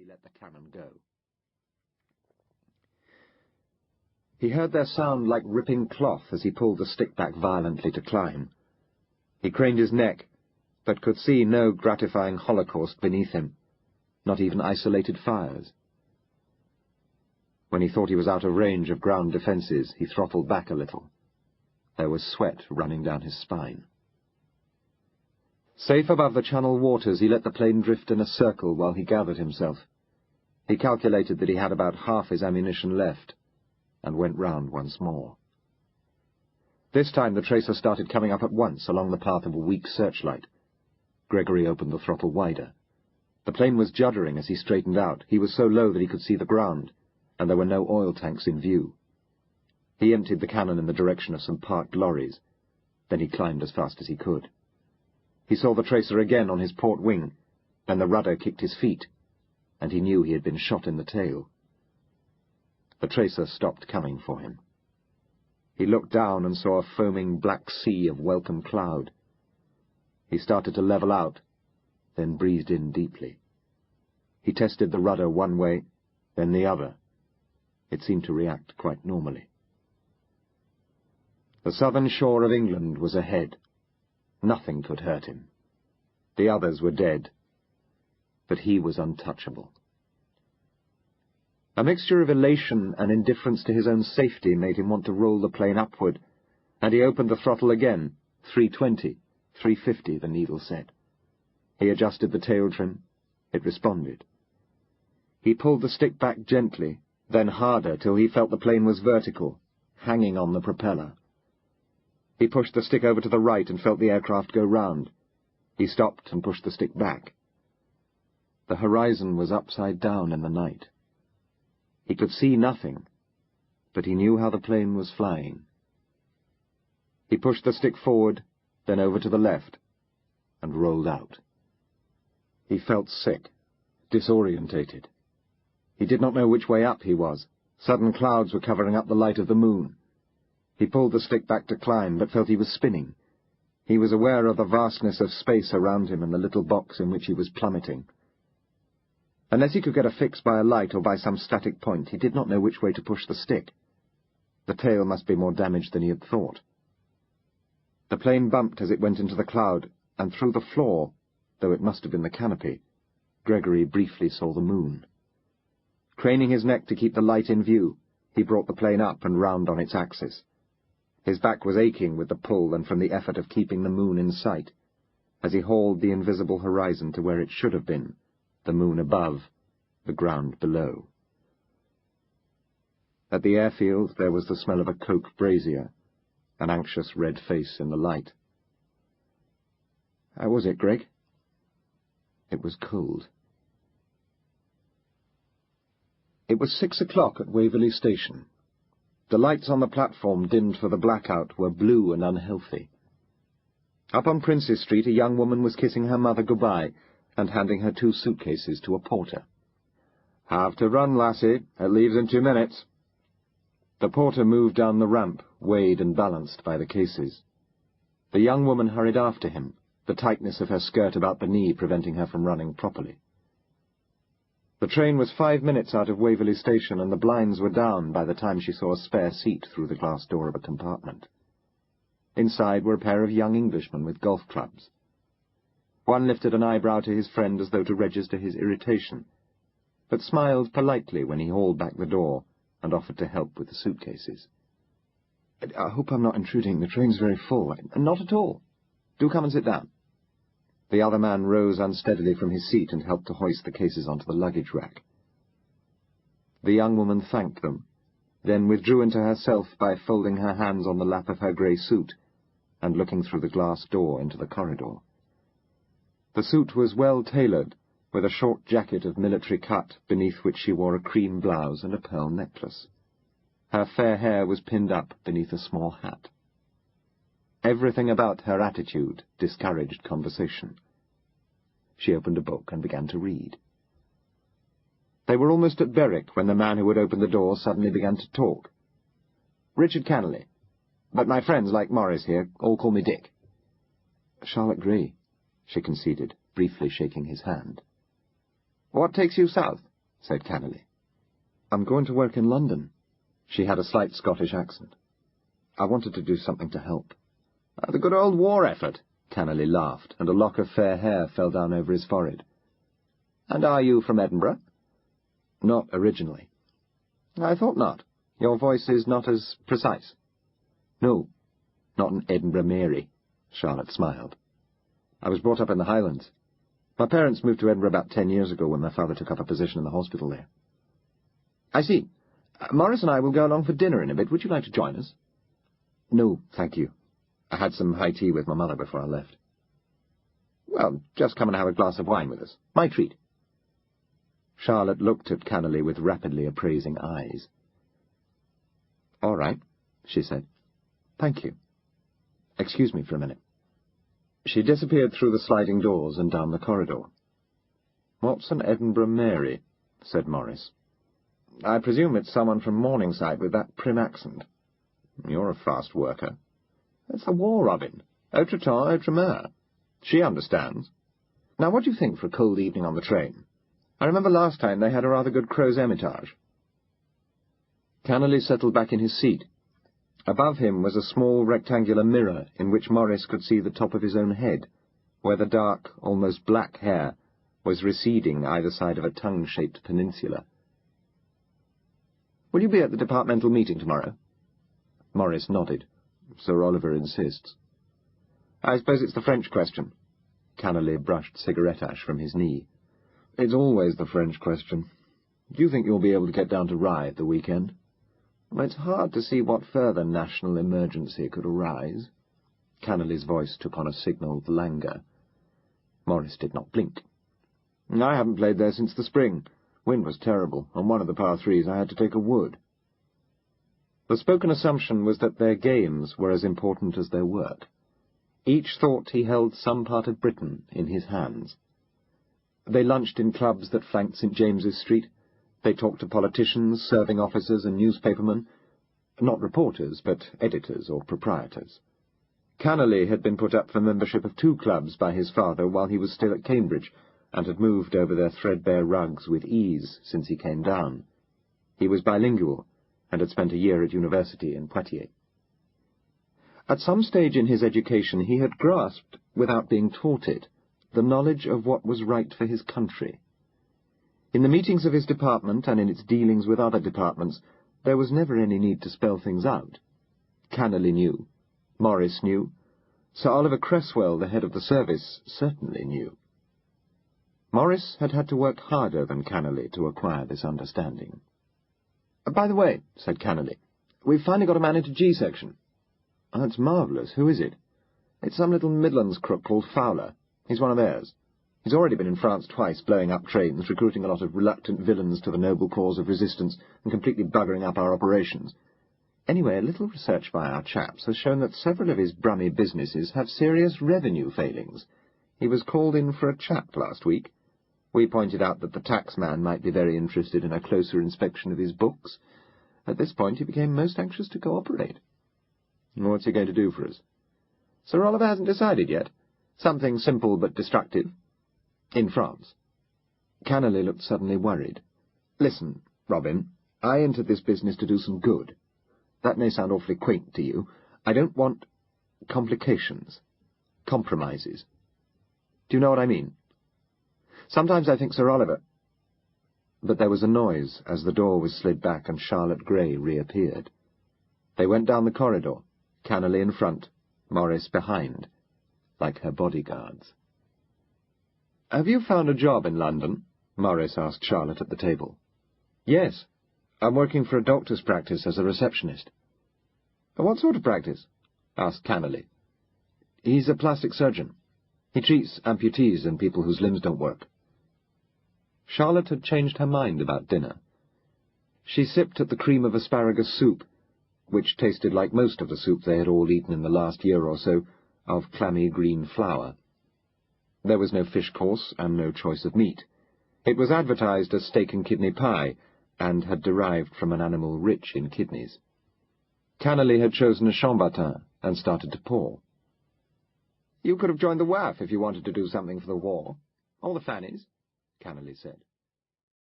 He let the cannon go. He heard their sound like ripping cloth as he pulled the stick back violently to climb. He craned his neck, but could see no gratifying holocaust beneath him, not even isolated fires. When he thought he was out of range of ground defences, he throttled back a little. There was sweat running down his spine. Safe above the Channel waters, he let the plane drift in a circle while he gathered himself. He calculated that he had about half his ammunition left, and went round once more. This time the tracer started coming up at once along the path of a weak searchlight. Gregory opened the throttle wider. The plane was juddering as he straightened out. He was so low that he could see the ground, and there were no oil tanks in view. He emptied the cannon in the direction of some parked lorries. Then he climbed as fast as he could. He saw the tracer again on his port wing, and the rudder kicked his feet, and he knew he had been shot in the tail. The tracer stopped coming for him. He looked down and saw a foaming black sea of welcome cloud. He started to level out, then breathed in deeply. He tested the rudder one way, then the other. It seemed to react quite normally. The southern shore of England was ahead. Nothing could hurt him. The others were dead, but he was untouchable. A mixture of elation and indifference to his own safety made him want to roll the plane upward, and he opened the throttle again. 320, 350, the needle said. He adjusted the tail trim. It responded. He pulled the stick back gently, then harder till he felt the plane was vertical, hanging on the propeller. He pushed the stick over to the right and felt the aircraft go round. He stopped and pushed the stick back. The horizon was upside down in the night. He could see nothing, but he knew how the plane was flying. He pushed the stick forward, then over to the left, and rolled out. He felt sick, disorientated. He did not know which way up he was. Sudden clouds were covering up the light of the moon. He pulled the stick back to climb, but felt he was spinning. He was aware of the vastness of space around him and the little box in which he was plummeting. Unless he could get a fix by a light or by some static point, he did not know which way to push the stick. The tail must be more damaged than he had thought. The plane bumped as it went into the cloud, and through the floor, though it must have been the canopy, Gregory briefly saw the moon. Craning his neck to keep the light in view, he brought the plane up and round on its axis. His back was aching with the pull and from the effort of keeping the moon in sight, as he hauled the invisible horizon to where it should have been, the moon above, the ground below. At the airfield there was the smell of a coke brazier, an anxious red face in the light. How was it, Greg? It was cold. It was 6 o'clock at Waverley Station. The lights on the platform, dimmed for the blackout, were blue and unhealthy. Up on Princes Street, a young woman was kissing her mother goodbye and handing her 2 suitcases to a porter. "Have to run, lassie. It leaves in 2 minutes." The porter moved down the ramp, weighed and balanced by the cases. The young woman hurried after him, the tightness of her skirt about the knee preventing her from running properly. The train was 5 minutes out of Waverley Station, and the blinds were down by the time she saw a spare seat through the glass door of a compartment. Inside were a pair of young Englishmen with golf clubs. One lifted an eyebrow to his friend as though to register his irritation, but smiled politely when he hauled back the door and offered to help with the suitcases. "I hope I'm not intruding. The train's very full." "Not at all. Do come and sit down." The other man rose unsteadily from his seat and helped to hoist the cases onto the luggage rack. The young woman thanked them, then withdrew into herself by folding her hands on the lap of her grey suit and looking through the glass door into the corridor. The suit was well tailored, with a short jacket of military cut, beneath which she wore a cream blouse and a pearl necklace. Her fair hair was pinned up beneath a small hat. Everything about her attitude discouraged conversation. She opened a book and began to read. They were almost at Berwick when the man who had opened the door suddenly began to talk. "Richard Cannelly. But my friends, like Morris here, all call me Dick." "Charlotte Gray," she conceded, briefly shaking his hand. "What takes you south?" said Cannelly. "I'm going to work in London." She had a slight Scottish accent. "I wanted to do something to help." "The good old war effort," Cannelly laughed, and a lock of fair hair fell down over his forehead. "And are you from Edinburgh?" "Not originally." "I thought not. Your voice is not as precise." "No, not an Edinburgh Mary," Charlotte smiled. "I was brought up in the Highlands. My parents moved to Edinburgh about 10 years ago when my father took up a position in the hospital there." "I see. Morris and I will go along for dinner in a bit. Would you like to join us?" "No, thank you. I had some high tea with my mother before I left." "Well, just come and have a glass of wine with us. My treat." Charlotte looked at Cannelly with rapidly appraising eyes. "All right," she said. "Thank you. Excuse me for a minute." She disappeared through the sliding doors and down the corridor. "What's an Edinburgh Mary?" said Morris. "I presume it's someone from Morningside with that prim accent." "You're a fast worker." "It's the war, Robin. Autre temps, autre mer. She understands. Now, what do you think for a cold evening on the train? I remember last time they had a rather good Crow's Hermitage." Cannelly settled back in his seat. Above him was a small rectangular mirror in which Morris could see the top of his own head, where the dark, almost black hair was receding either side of a tongue-shaped peninsula. "Will you be at the departmental meeting tomorrow?" Morris nodded. "Sir Oliver insists." "I suppose it's the French question." Cannelly brushed cigarette ash from his knee. "It's always the French question. Do you think you'll be able to get down to Rye at the weekend?" "It's hard to see what further national emergency could arise." Cannelly's voice took on a signalled languor. Morris did not blink. "I haven't played there since the spring. Wind was terrible. On one of the par threes I had to take a wood." The spoken assumption was that their games were as important as their work. Each thought he held some part of Britain in his hands. They lunched in clubs that flanked St. James's Street. They talked to politicians, serving officers, and newspapermen. Not reporters, but editors or proprietors. Cannelly had been put up for membership of 2 clubs by his father while he was still at Cambridge, and had moved over their threadbare rugs with ease since he came down. He was bilingual, and had spent a year at university in Poitiers. At some stage in his education he had grasped, without being taught it, the knowledge of what was right for his country. In the meetings of his department and in its dealings with other departments, there was never any need to spell things out. Cannelly knew. Morris knew. Sir Oliver Cresswell, the head of the service, certainly knew. Morris had had to work harder than Cannelly to acquire this understanding. "By the way," said Cannelly, "we've finally got a man into G section." "That's marvellous. Who is it?" "It's some little Midlands crook called Fowler. He's one of theirs. He's already been in France twice, blowing up trains, recruiting a lot of reluctant villains to the noble cause of resistance, and completely buggering up our operations. Anyway, a little research by our chaps has shown that several of his Brummie businesses have serious revenue failings. He was called in for a chat last week. We pointed out that the taxman might be very interested in a closer inspection of his books. At this point he became most anxious to cooperate." "What's he going to do for us?" "Sir Oliver hasn't decided yet. Something simple but destructive. In France." Cannelly looked suddenly worried. "Listen, Robin, I entered this business to do some good. That may sound awfully quaint to you. I don't want complications, compromises. Do you know what I mean? Sometimes I think Sir Oliver—" But there was a noise as the door was slid back and Charlotte Gray reappeared. They went down the corridor, Cannelly in front, Morris behind, like her bodyguards. "Have you found a job in London?" Morris asked Charlotte at the table. "Yes. I'm working for a doctor's practice as a receptionist." "What sort of practice?" asked Cannelly. "He's a plastic surgeon. He treats amputees and people whose limbs don't work." Charlotte had changed her mind about dinner. She sipped at the cream of asparagus soup, which tasted like most of the soup they had all eaten in the last year or so, of clammy green flour. There was no fish course and no choice of meat. It was advertised as steak and kidney pie, and had derived from an animal rich in kidneys. Cannelly had chosen a chambertin and started to pour. "You could have joined the WAF if you wanted to do something for the war. Or the Fannies," Cannelly said.